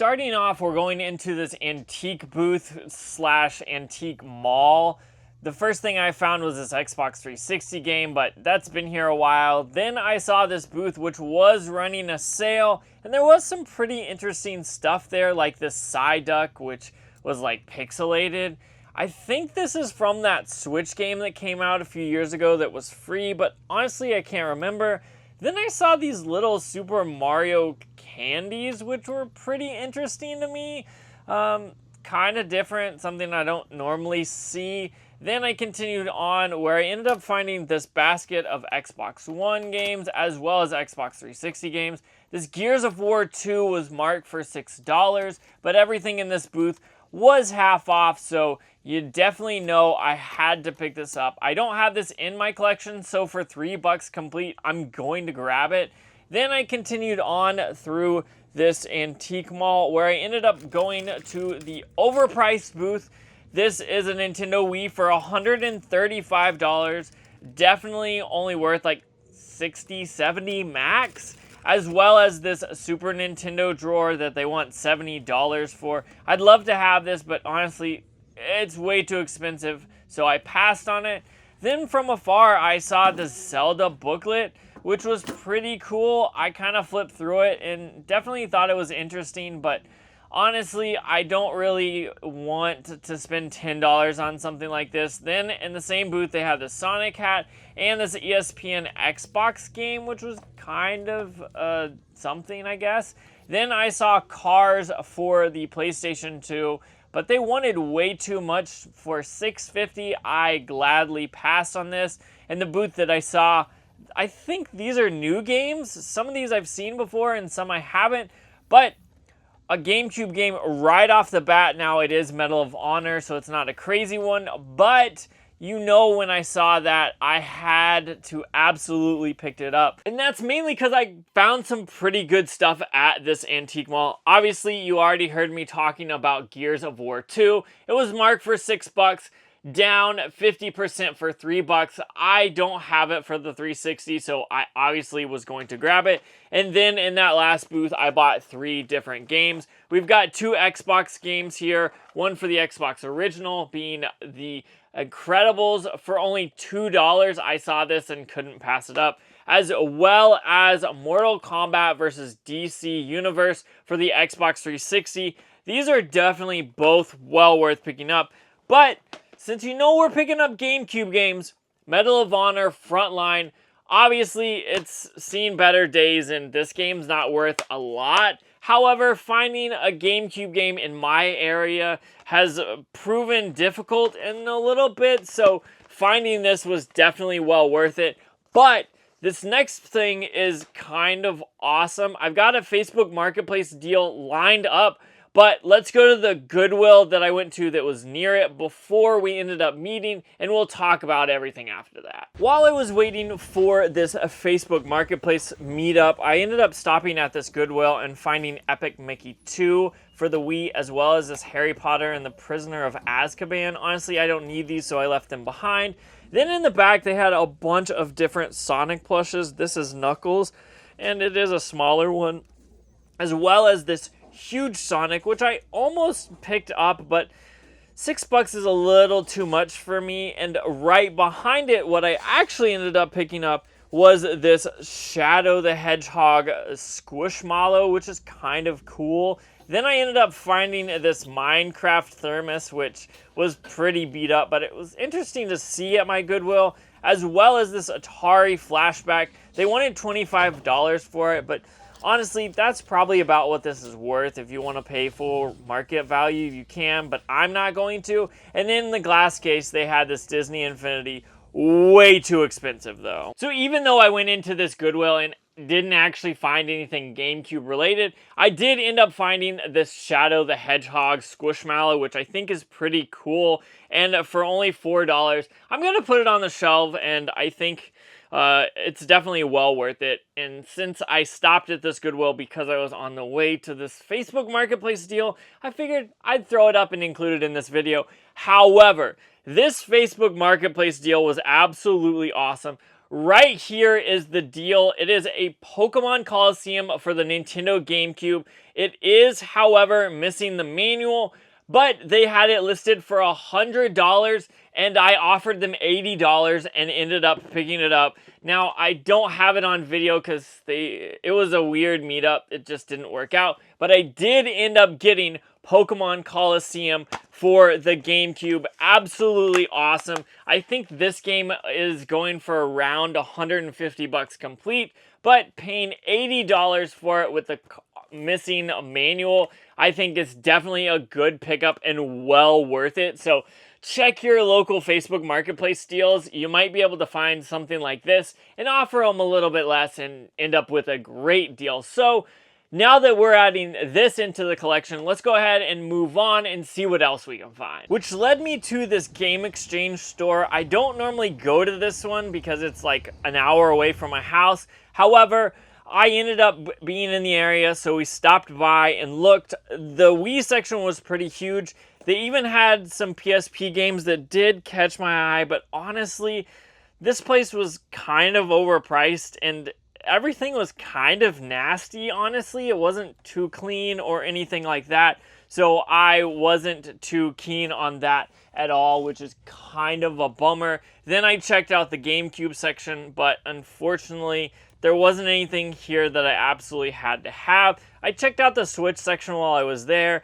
starting off, we're going into this antique booth slash antique mall. The first thing I found was this Xbox 360 game, but that's been here a while. Then I saw this booth which was running a sale, and there was some pretty interesting stuff there, like this Psyduck, which was like pixelated. I think this is from that Switch game that came out a few years ago that was free, but honestly I can't remember. Then I saw these little Super Mario candies, which were pretty interesting to me. Kind of different, something I don't normally see. Then I continued on where I ended up finding this basket of Xbox One games as well as Xbox 360 games. This Gears of War 2 was marked for $6, but everything in this booth was half off, so you definitely know I had to pick this up. I don't have this in my collection, so for $3 complete, I'm going to grab it. Then I continued on through this antique mall where I ended up going to the Overpriced booth. This is a Nintendo Wii for $135. Definitely only worth like $60, $70 max. As well as this Super Nintendo drawer that they want $70 for. I'd love to have this, but honestly, it's way too expensive, so I passed on it. Then from afar, I saw the Zelda booklet, which was pretty cool. I kind of flipped through it and definitely thought it was interesting, but honestly, I don't really want to spend $10 on something like this. Then in the same booth, they had the Sonic hat and this ESPN Xbox game, which was kind of something, I guess. Then I saw Cars for the PlayStation 2, but they wanted way too much for $650. I gladly passed on this. And the booth that I saw, I think these are new games. Some of these I've seen before and some I haven't, but a GameCube game right off the bat. Now it is Medal of Honor, so it's not a crazy one, but you know when I saw that, I had to absolutely pick it up. And that's mainly because I found some pretty good stuff at this antique mall. Obviously, you already heard me talking about Gears of War 2. It was marked for $6. Down 50% for $3. I don't have it for the 360, so I obviously was going to grab it. And then in that last booth, I bought 3 different games. We've got 2 Xbox games here. One for the Xbox original, being the Incredibles for only $2. I saw this and couldn't pass it up. As well as Mortal Kombat versus DC Universe for the Xbox 360. These are definitely both well worth picking up, but since you know we're picking up GameCube games, Medal of Honor Frontline, obviously it's seen better days and this game's not worth a lot. However, finding a GameCube game in my area has proven difficult in a little bit, so finding this was definitely well worth it. But this next thing is kind of awesome. I've got a Facebook Marketplace deal lined up, but let's go to the Goodwill that I went to that was near it before we ended up meeting, and we'll talk about everything after that. While I was waiting for this Facebook Marketplace meetup, I ended up stopping at this Goodwill and finding Epic Mickey 2 for the Wii, as well as this Harry Potter and the Prisoner of Azkaban. Honestly, I don't need these, so I left them behind. Then in the back, they had a bunch of different Sonic plushes. This is Knuckles, and it is a smaller one, as well as this huge Sonic, which I almost picked up, but $6 is a little too much for me. And right behind it, what I actually ended up picking up was this Shadow the Hedgehog Squishmallow, which is kind of cool. Then I ended up finding this Minecraft thermos, which was pretty beat up, but it was interesting to see at my Goodwill, as well as this Atari Flashback. They wanted $25 for it, but honestly, that's probably about what this is worth. If you want to pay full market value, you can, but I'm not going to. And in the glass case, they had this Disney Infinity, way too expensive though. So even though I went into this Goodwill and didn't actually find anything GameCube related, I did end up finding this Shadow the Hedgehog Squishmallow, which I think is pretty cool. And for only $4, I'm going to put it on the shelf, and I think it's definitely well worth it. And since I stopped at this Goodwill because I was on the way to this Facebook Marketplace deal, I figured I'd throw it up and include it in this video. However, this Facebook Marketplace deal was absolutely awesome. Right here is the deal. It is a Pokemon Coliseum for the Nintendo GameCube. It is, however, missing the manual, but they had it listed for $100, and I offered them $80 and ended up picking it up. Now, I don't have it on video because it was a weird meetup. It just didn't work out, but I did end up getting Pokemon Coliseum for the GameCube. Absolutely awesome. I think this game is going for around $150 complete, but paying $80 for it with the missing manual, I think is definitely a good pickup and well worth it. So check your local Facebook Marketplace deals. You might be able to find something like this and offer them a little bit less and end up with a great deal. So now that we're adding this into the collection, let's go ahead and move on and see what else we can find. Which led me to this game exchange store. I don't normally go to this one because it's like an hour away from my house. However, I ended up being in the area, so we stopped by and looked. The Wii section was pretty huge. They even had some PSP games that did catch my eye, but honestly, this place was kind of overpriced and everything was kind of nasty, honestly. It wasn't too clean or anything like that. So I wasn't too keen on that at all, which is kind of a bummer. Then I checked out the GameCube section, but unfortunately, there wasn't anything here that I absolutely had to have. I checked out the Switch section while I was there,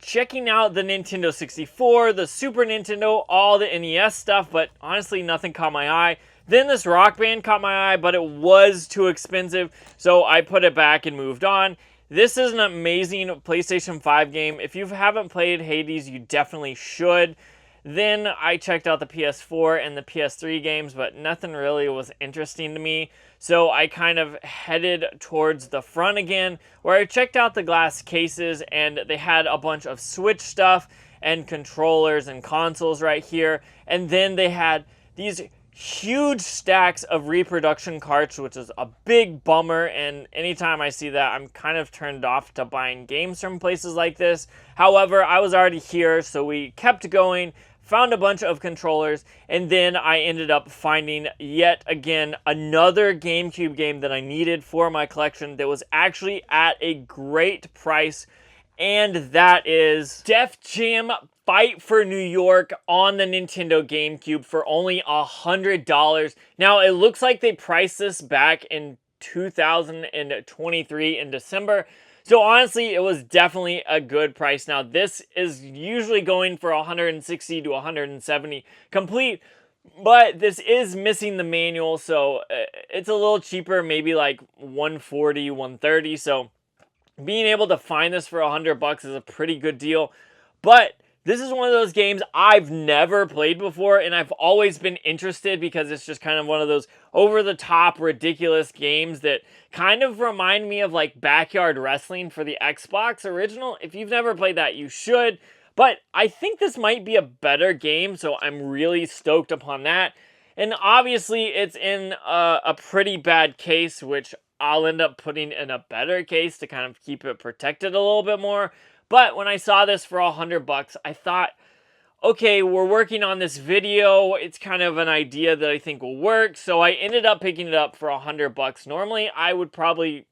checking out the Nintendo 64, the Super Nintendo, all the NES stuff, but honestly, nothing caught my eye. Then this Rock Band caught my eye, but it was too expensive, so I put it back and moved on. This is an amazing PlayStation 5 game. If you haven't played Hades, you definitely should. Then I checked out the PS4 and the PS3 games, but nothing really was interesting to me. So I kind of headed towards the front again, where I checked out the glass cases, and they had a bunch of Switch stuff and controllers and consoles right here. And then they had these huge stacks of reproduction carts, which is a big bummer, and anytime I see that, I'm kind of turned off to buying games from places like this. However, I was already here, so we kept going, found a bunch of controllers, and then I ended up finding yet again another GameCube game that I needed for my collection that was actually at a great price, and that is Def Jam Fight for New York on the Nintendo GameCube for only $100. Now, it looks like they priced this back in 2023 in December. So honestly, it was definitely a good price. Now, this is usually going for $160 to $170 complete, but this is missing the manual, so it's a little cheaper, maybe like $140, $130. So being able to find this for $100 is a pretty good deal. But this is one of those games I've never played before, and I've always been interested because it's just kind of one of those over-the-top, ridiculous games that kind of remind me of like Backyard Wrestling for the Xbox original. If you've never played that, you should. But I think this might be a better game, so I'm really stoked upon that. And obviously, it's in a pretty bad case, which I'll end up putting in a better case to kind of keep it protected a little bit more. But when I saw this for $100, I thought, okay, we're working on this video. It's kind of an idea that I think will work. So I ended up picking it up for $100. Normally, I would probably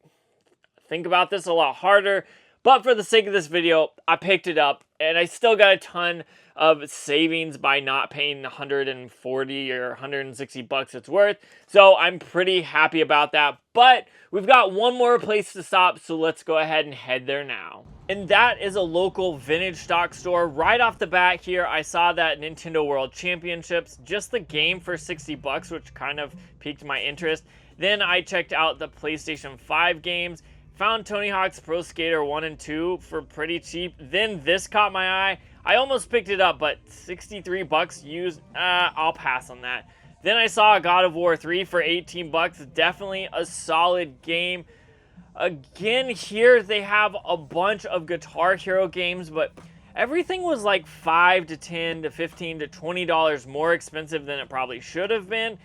think about this a lot harder. But for the sake of this video, I picked it up. And I still got a ton of savings by not paying $140 or $160 it's worth. So I'm pretty happy about that. But we've got one more place to stop, so let's go ahead and head there now. And that is a local vintage stock store. Right off the bat here, I saw that Nintendo World Championships, just the game for $60, which kind of piqued my interest. Then I checked out the PlayStation 5 games, found Tony Hawk's Pro Skater 1 and 2 for pretty cheap. Then this caught my eye. I almost picked it up, but $63 used, I'll pass on that. Then I saw God of War 3 for $18. Definitely a solid game. Again, here they have a bunch of Guitar Hero games, but everything was like $5 to $10 to $15 to $20 more expensive than it probably should have been.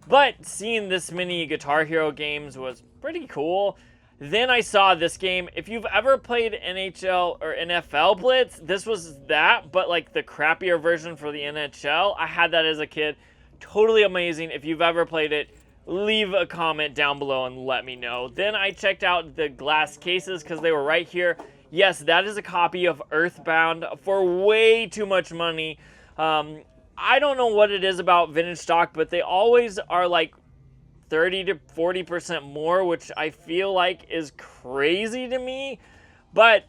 But seeing this many Guitar Hero games was pretty cool. Then I saw this game. If you've ever played NHL or NFL Blitz, this was that, but like the crappier version for the NHL. I had that as a kid. Totally amazing. If you've ever played it, leave a comment down below and let me know. Then I checked out the glass cases because they were right here. Yes, that is a copy of Earthbound for way too much money. I don't know what it is about vintage stock, but they always are like 30 to 40% more, which I feel like is crazy to me. But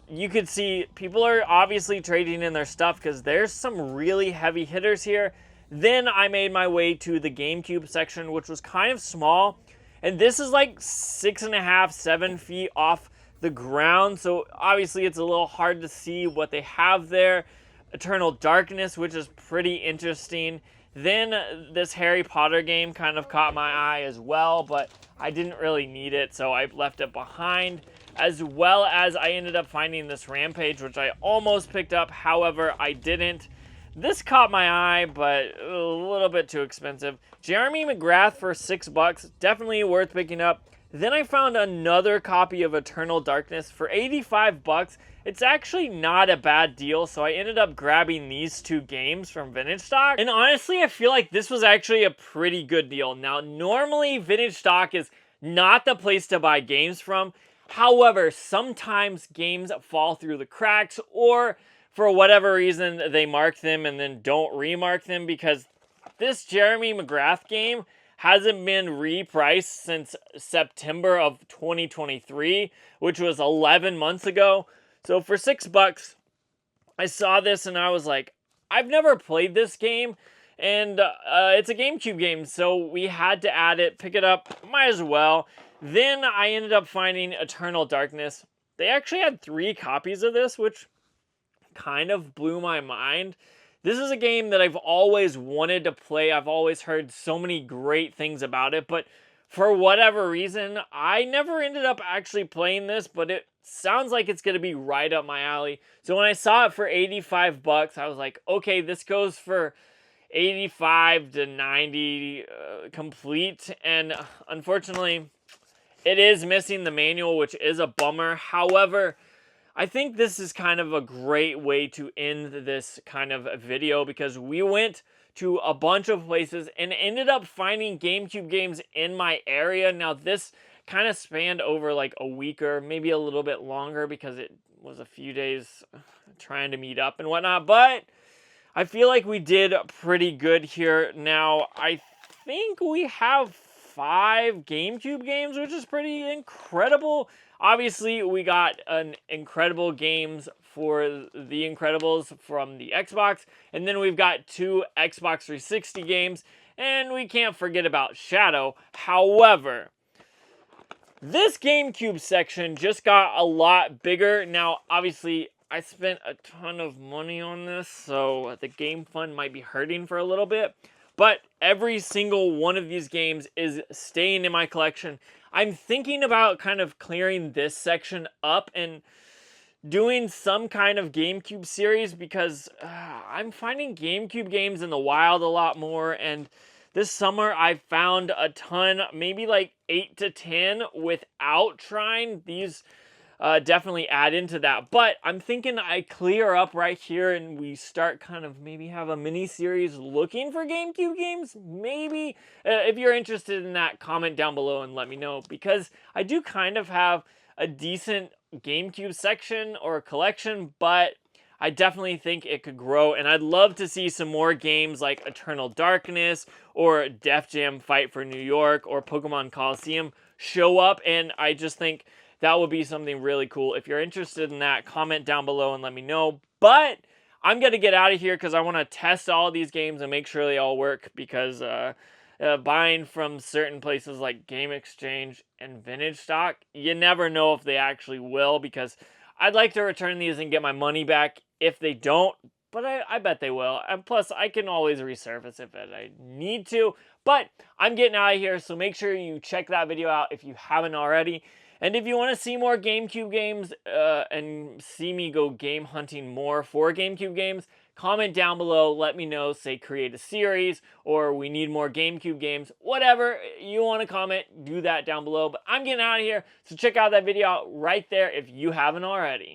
you could see people are obviously trading in their stuff because there's some really heavy hitters here. Then I made my way to the GameCube section, which was kind of small. And this is like 6.5, 7 feet off the ground. So obviously it's a little hard to see what they have there. Eternal Darkness, which is pretty interesting. Then this Harry Potter game kind of caught my eye as well, but I didn't really need it, so I left it behind. As well as I ended up finding this Rampage, which I almost picked up, however, I didn't. This caught my eye, but a little bit too expensive. Jeremy McGrath for $6, definitely worth picking up. Then I found another copy of Eternal Darkness for $85. It's actually not a bad deal, so I ended up grabbing these two games from Vintage Stock. And honestly, I feel like this was actually a pretty good deal. Now, normally Vintage Stock is not the place to buy games from. However, sometimes games fall through the cracks, or for whatever reason, they mark them and then don't remark them, because this Jeremy McGrath game hasn't been repriced since September of 2023, which was 11 months ago. So for $6, I saw this and I was like, I've never played this game, and it's a GameCube game, so we had to add it, pick it up, might as well. Then I ended up finding Eternal Darkness. They actually had 3 copies of this, which kind of blew my mind. This is a game that I've always wanted to play. I've always heard so many great things about it, but for whatever reason, I never ended up actually playing this, but it sounds like it's going to be right up my alley. So when I saw it for $85, I was like, okay, this goes for 85 to 90 complete, and unfortunately, it is missing the manual, which is a bummer. However, I think this is kind of a great way to end this kind of video, because we went to a bunch of places and ended up finding GameCube games in my area. Now, this kind of spanned over like a week or maybe a little bit longer, because it was a few days trying to meet up and whatnot, but I feel like we did pretty good here. Now, I think we have 5 GameCube games, which is pretty incredible. Obviously, we got an Incredible games for The Incredibles from the Xbox, and then we've got 2 Xbox 360 games, and we can't forget about Shadow. However, this GameCube section just got a lot bigger. Now, obviously, I spent a ton of money on this, so the game fund might be hurting for a little bit. But every single one of these games is staying in my collection. I'm thinking about kind of clearing this section up and doing some kind of GameCube series, because I'm finding GameCube games in the wild a lot more, and this summer I found a ton, maybe like 8 to 10 without trying. These definitely add into that, but I'm thinking I clear up right here and we start kind of maybe have a mini series looking for GameCube games. Maybe if you're interested in that, comment down below and let me know, because I do kind of have a decent GameCube section or collection, but I definitely think it could grow, and I'd love to see some more games like Eternal Darkness or Def Jam Fight for New York or Pokemon Coliseum show up, and I just think that would be something really cool. If you're interested in that, comment down below and let me know. But I'm going to get out of here because I want to test all these games and make sure they all work, because buying from certain places like Game Exchange and Vintage Stock, you never know if they actually will, because I'd like to return these and get my money back if they don't, but I bet they will. And plus, I can always resurface if I need to. But I'm getting out of here, so make sure you check that video out if you haven't already. And if you want to see more GameCube games and see me go game hunting more for GameCube games, comment down below, let me know, say create a series, or we need more GameCube games, whatever you want to comment, do that down below. But I'm getting out of here, so check out that video out right there if you haven't already.